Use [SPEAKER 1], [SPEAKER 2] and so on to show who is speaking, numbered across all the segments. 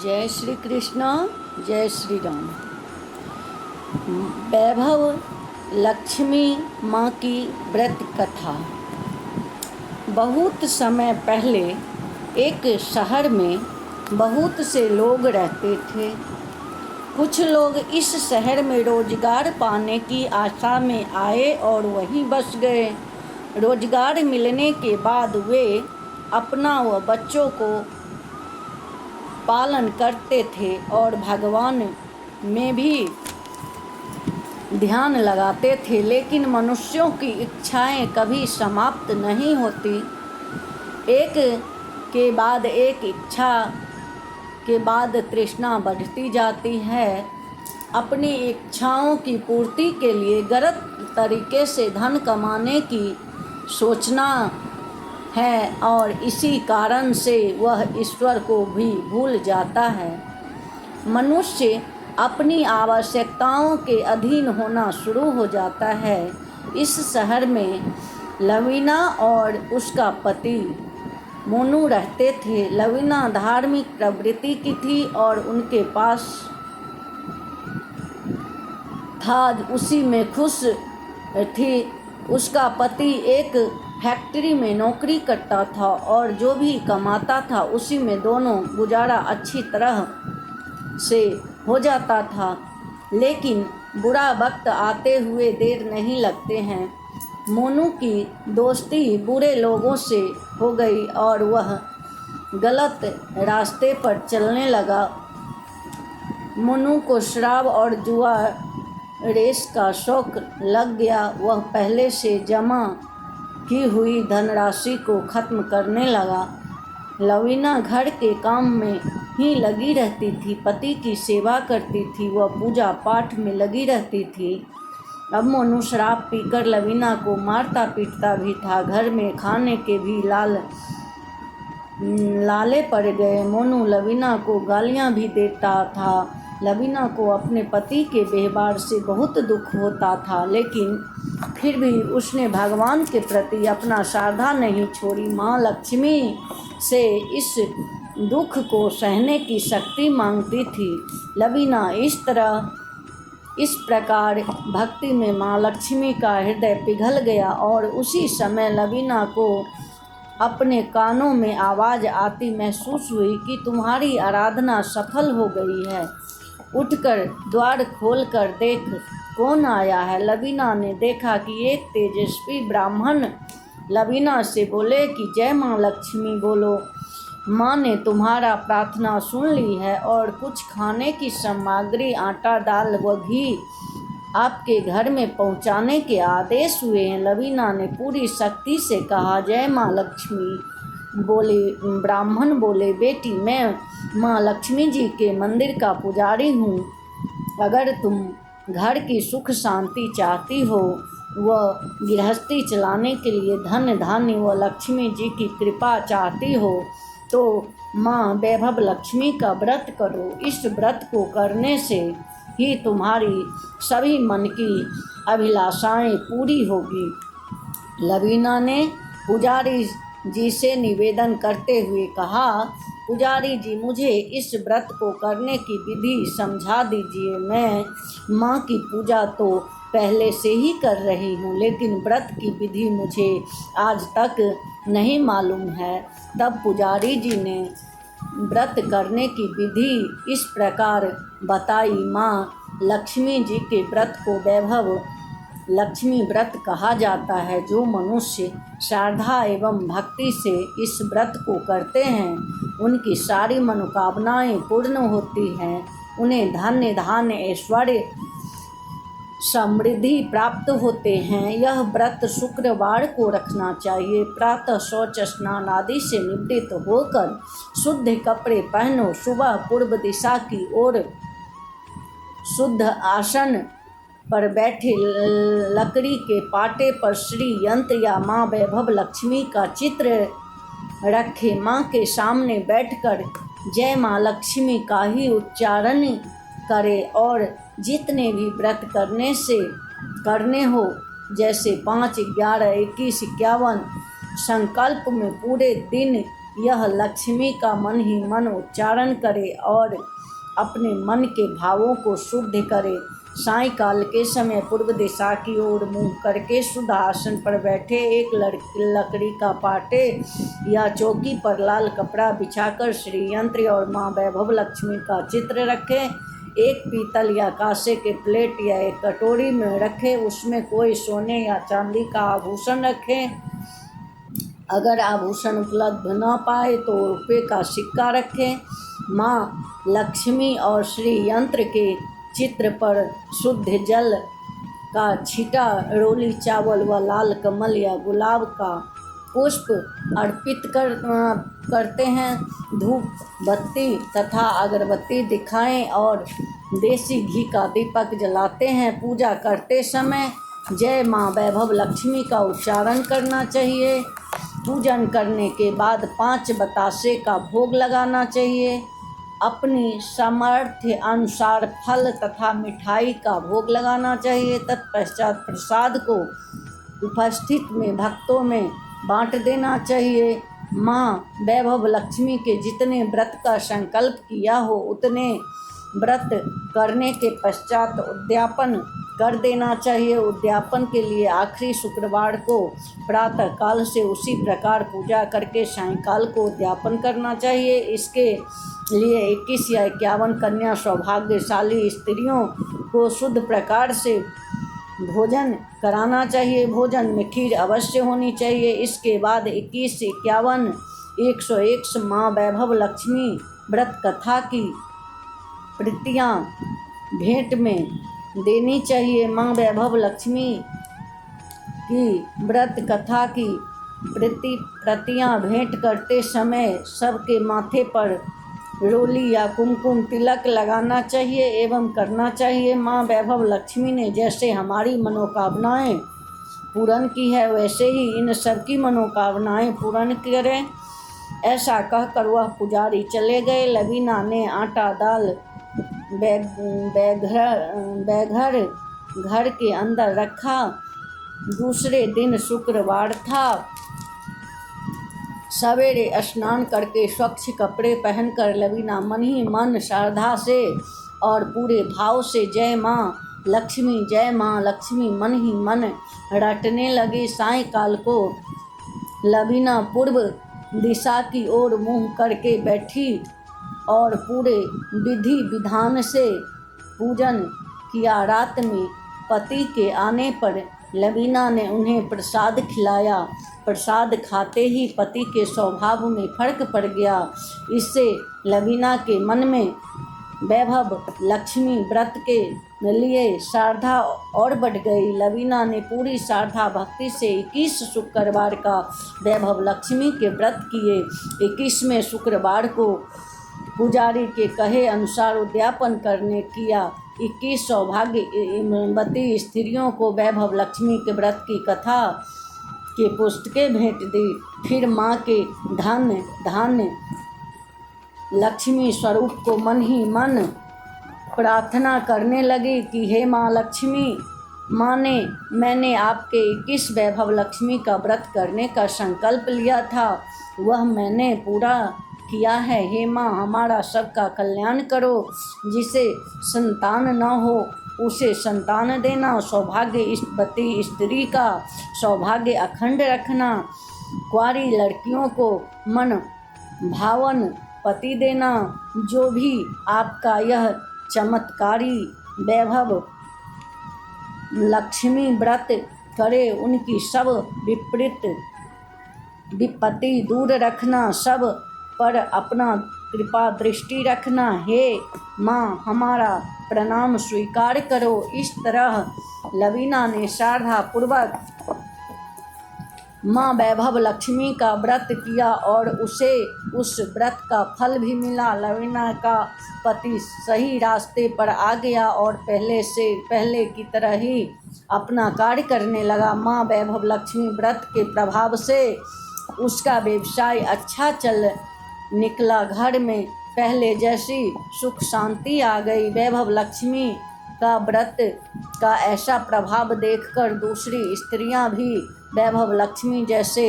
[SPEAKER 1] जय श्री कृष्ण, जय श्री राम। वैभव लक्ष्मी माँ की व्रत कथा। बहुत समय पहले एक शहर में बहुत से लोग रहते थे। कुछ लोग इस शहर में रोजगार पाने की आशा में आए और वहीं बस गए। रोजगार मिलने के बाद वे अपना व बच्चों को पालन करते थे और भगवान में भी ध्यान लगाते थे, लेकिन मनुष्यों की इच्छाएं कभी समाप्त नहीं होती। एक के बाद एक इच्छा के बाद तृष्णा बढ़ती जाती है। अपनी इच्छाओं की पूर्ति के लिए गलत तरीके से धन कमाने की सोचना है और इसी कारण से वह ईश्वर को भी भूल जाता है। मनुष्य अपनी आवश्यकताओं के अधीन होना शुरू हो जाता है। इस शहर में लवीना और उसका पति मोनू रहते थे। लवीना धार्मिक प्रवृत्ति की थी और उनके पास था, उसी में खुश थी। उसका पति एक फैक्ट्री में नौकरी करता था और जो भी कमाता था उसी में दोनों गुजारा अच्छी तरह से हो जाता था। लेकिन बुरा वक्त आते हुए देर नहीं लगते हैं। मोनू की दोस्ती बुरे लोगों से हो गई और वह गलत रास्ते पर चलने लगा। मोनू को शराब और जुआ रेस का शौक लग गया। वह पहले से जमा की हुई धनराशि को खत्म करने लगा। लवीना घर के काम में ही लगी रहती थी, पति की सेवा करती थी, वह पूजा पाठ में लगी रहती थी। अब मोनू शराब पीकर लवीना को मारता पीटता भी था। घर में खाने के भी लाले पड़ गए। मोनू लवीना को गालियां भी देता था। लवीना को अपने पति के व्यवहार से बहुत दुख होता था, लेकिन फिर भी उसने भगवान के प्रति अपना श्रद्धा नहीं छोड़ी। माँ लक्ष्मी से इस दुख को सहने की शक्ति मांगती थी। लवीना इस प्रकार भक्ति में माँ लक्ष्मी का हृदय पिघल गया और उसी समय लवीना को अपने कानों में आवाज़ आती महसूस हुई कि तुम्हारी आराधना सफल हो गई है। उठकर द्वार खोलकर देख कौन आया है। लवीना ने देखा कि एक तेजस्वी ब्राह्मण लवीना से बोले कि जय माँ लक्ष्मी बोलो, माँ ने तुम्हारा प्रार्थना सुन ली है और कुछ खाने की सामग्री, आटा, दाल व घी आपके घर में पहुँचाने के आदेश हुए हैं। लवीना ने पूरी शक्ति से कहा जय माँ लक्ष्मी। ब्राह्मण बोले, बेटी मैं माँ लक्ष्मी जी के मंदिर का पुजारी हूँ। अगर तुम घर की सुख शांति चाहती हो व गृहस्थी चलाने के लिए धन धान्य व लक्ष्मी जी की कृपा चाहती हो तो माँ वैभव लक्ष्मी का व्रत करो। इस व्रत को करने से ही तुम्हारी सभी मन की अभिलाषाएं पूरी होगी। लवीना ने पुजारी जी से निवेदन करते हुए कहा, पुजारी जी मुझे इस व्रत को करने की विधि समझा दीजिए। मैं माँ की पूजा तो पहले से ही कर रही हूँ, लेकिन व्रत की विधि मुझे आज तक नहीं मालूम है। तब पुजारी जी ने व्रत करने की विधि इस प्रकार बताई। माँ लक्ष्मी जी के व्रत को वैभव लक्ष्मी व्रत कहा जाता है। जो मनुष्य श्रद्धा एवं भक्ति से इस व्रत को करते हैं उनकी सारी मनोकामनाएं पूर्ण होती हैं। उन्हें धन्य धान्य ऐश्वर्य समृद्धि प्राप्त होते हैं। यह व्रत शुक्रवार को रखना चाहिए। प्रातः शौच स्नान आदि से निवृत्त होकर शुद्ध कपड़े पहनो। सुबह पूर्व दिशा की ओर शुद्ध आसन पर बैठे लकड़ी के पाटे पर श्री यंत्र या माँ वैभव लक्ष्मी का चित्र रखे। माँ के सामने बैठकर जय माँ लक्ष्मी का ही उच्चारण करे और जितने भी व्रत करने हो, जैसे 5, 11, 21, 51 संकल्प में पूरे दिन यह लक्ष्मी का मन ही मन उच्चारण करे और अपने मन के भावों को शुद्ध करे। सायंकाल के समय पूर्व दिशा की ओर मुंह करके शुद्ध आसन पर बैठे एक लकड़ी का पाटे या चौकी पर लाल कपड़ा बिछाकर श्री यंत्र और माँ वैभव लक्ष्मी का चित्र रखें। एक पीतल या कांसे के प्लेट या एक कटोरी में रखें, उसमें कोई सोने या चांदी का आभूषण रखें। अगर आभूषण उपलब्ध न पाए तो रुपये का सिक्का रखें। माँ लक्ष्मी और श्री यंत्र के चित्र पर शुद्ध जल का छींटा, रोली चावल व लाल कमल या गुलाब का पुष्प अर्पित करते हैं। धूप बत्ती तथा अगरबत्ती दिखाएं और देसी घी का दीपक जलाते हैं। पूजा करते समय जय माँ वैभव लक्ष्मी का उच्चारण करना चाहिए। पूजन करने के बाद 5 बतासे का भोग लगाना चाहिए। अपनी सामर्थ्य अनुसार फल तथा मिठाई का भोग लगाना चाहिए। तत्पश्चात प्रसाद को उपस्थित में भक्तों में बांट देना चाहिए। माँ वैभव लक्ष्मी के जितने व्रत का संकल्प किया हो उतने व्रत करने के पश्चात उद्यापन कर देना चाहिए। उद्यापन के लिए आखिरी शुक्रवार को प्रातः काल से उसी प्रकार पूजा करके सायंकाल को उद्यापन करना चाहिए। इसके लिए 21 या 51 कन्या सौभाग्यशाली स्त्रियों को शुद्ध प्रकार से भोजन कराना चाहिए। भोजन में खीर अवश्य होनी चाहिए। इसके बाद 21 से 51 101 माँ वैभव लक्ष्मी व्रत कथा की प्रतियां भेंट में देनी चाहिए। माँ वैभव लक्ष्मी की व्रत कथा की प्रतियां भेंट करते समय सबके माथे पर रोली या कुमकुम तिलक लगाना चाहिए एवं करना चाहिए। माँ वैभव लक्ष्मी ने जैसे हमारी मनोकामनाएं पूर्ण की है वैसे ही इन सब की मनोकामनाएं पूर्ण करें। ऐसा कहकर वह पुजारी चले गए। लवीना ने आटा दाल बैघर घर के अंदर रखा। दूसरे दिन शुक्रवार था। सवेरे स्नान करके स्वच्छ कपड़े पहनकर लवीना मन ही मन श्रद्धा से और पूरे भाव से जय माँ लक्ष्मी मन ही मन रटने लगी। सायंकाल को लवीना पूर्व दिशा की ओर मुँह करके बैठी और पूरे विधि विधान से पूजन किया। रात में पति के आने पर लवीना ने उन्हें प्रसाद खिलाया। प्रसाद खाते ही पति के स्वभाव में फर्क पड़ गया। इससे लवीना के मन में वैभव लक्ष्मी व्रत के लिए श्रद्धा और बढ़ गई। लवीना ने पूरी श्रद्धा भक्ति से 21 शुक्रवार का वैभव लक्ष्मी के व्रत किए। 21वें शुक्रवार को पुजारी के कहे अनुसार उद्यापन करने किया। 21 सौभाग्यवती स्त्रियों को वैभव लक्ष्मी के व्रत की कथा के पुस्तकें भेंट दी। फिर माँ के धान्य लक्ष्मी स्वरूप को मन ही मन प्रार्थना करने लगी कि हे माँ लक्ष्मी, मैंने आपके 21 वैभव लक्ष्मी का व्रत करने का संकल्प लिया था, वह मैंने पूरा किया है। हे माँ, हमारा सबका कल्याण करो। जिसे संतान न हो उसे संतान देना। सौभाग्यवती स्त्री का सौभाग्य अखंड रखना। कुंवारी लड़कियों को मन भावन पति देना। जो भी आपका यह चमत्कारी वैभव लक्ष्मी व्रत करे उनकी सब विपत्ति दूर रखना। सब पर अपना कृपा दृष्टि रखना। हे माँ, हमारा प्रणाम स्वीकार करो। इस तरह लवीना ने श्रद्धा पूर्वक माँ वैभव लक्ष्मी का व्रत किया और उसे उस व्रत का फल भी मिला। लवीना का पति सही रास्ते पर आ गया और पहले की तरह ही अपना कार्य करने लगा। माँ वैभव लक्ष्मी व्रत के प्रभाव से उसका व्यवसाय अच्छा चल निकला। घर में पहले जैसी सुख शांति आ गई। वैभव लक्ष्मी का व्रत का ऐसा प्रभाव देखकर दूसरी स्त्रियां भी वैभव लक्ष्मी जैसे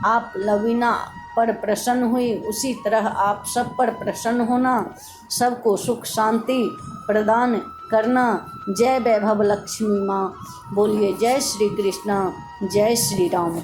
[SPEAKER 1] आप लवीना पर प्रसन्न हुई, उसी तरह आप सब पर प्रसन्न होना, सबको सुख शांति प्रदान करना। जय वैभव लक्ष्मी माँ। बोलिए जय श्री कृष्ण, जय श्री राम।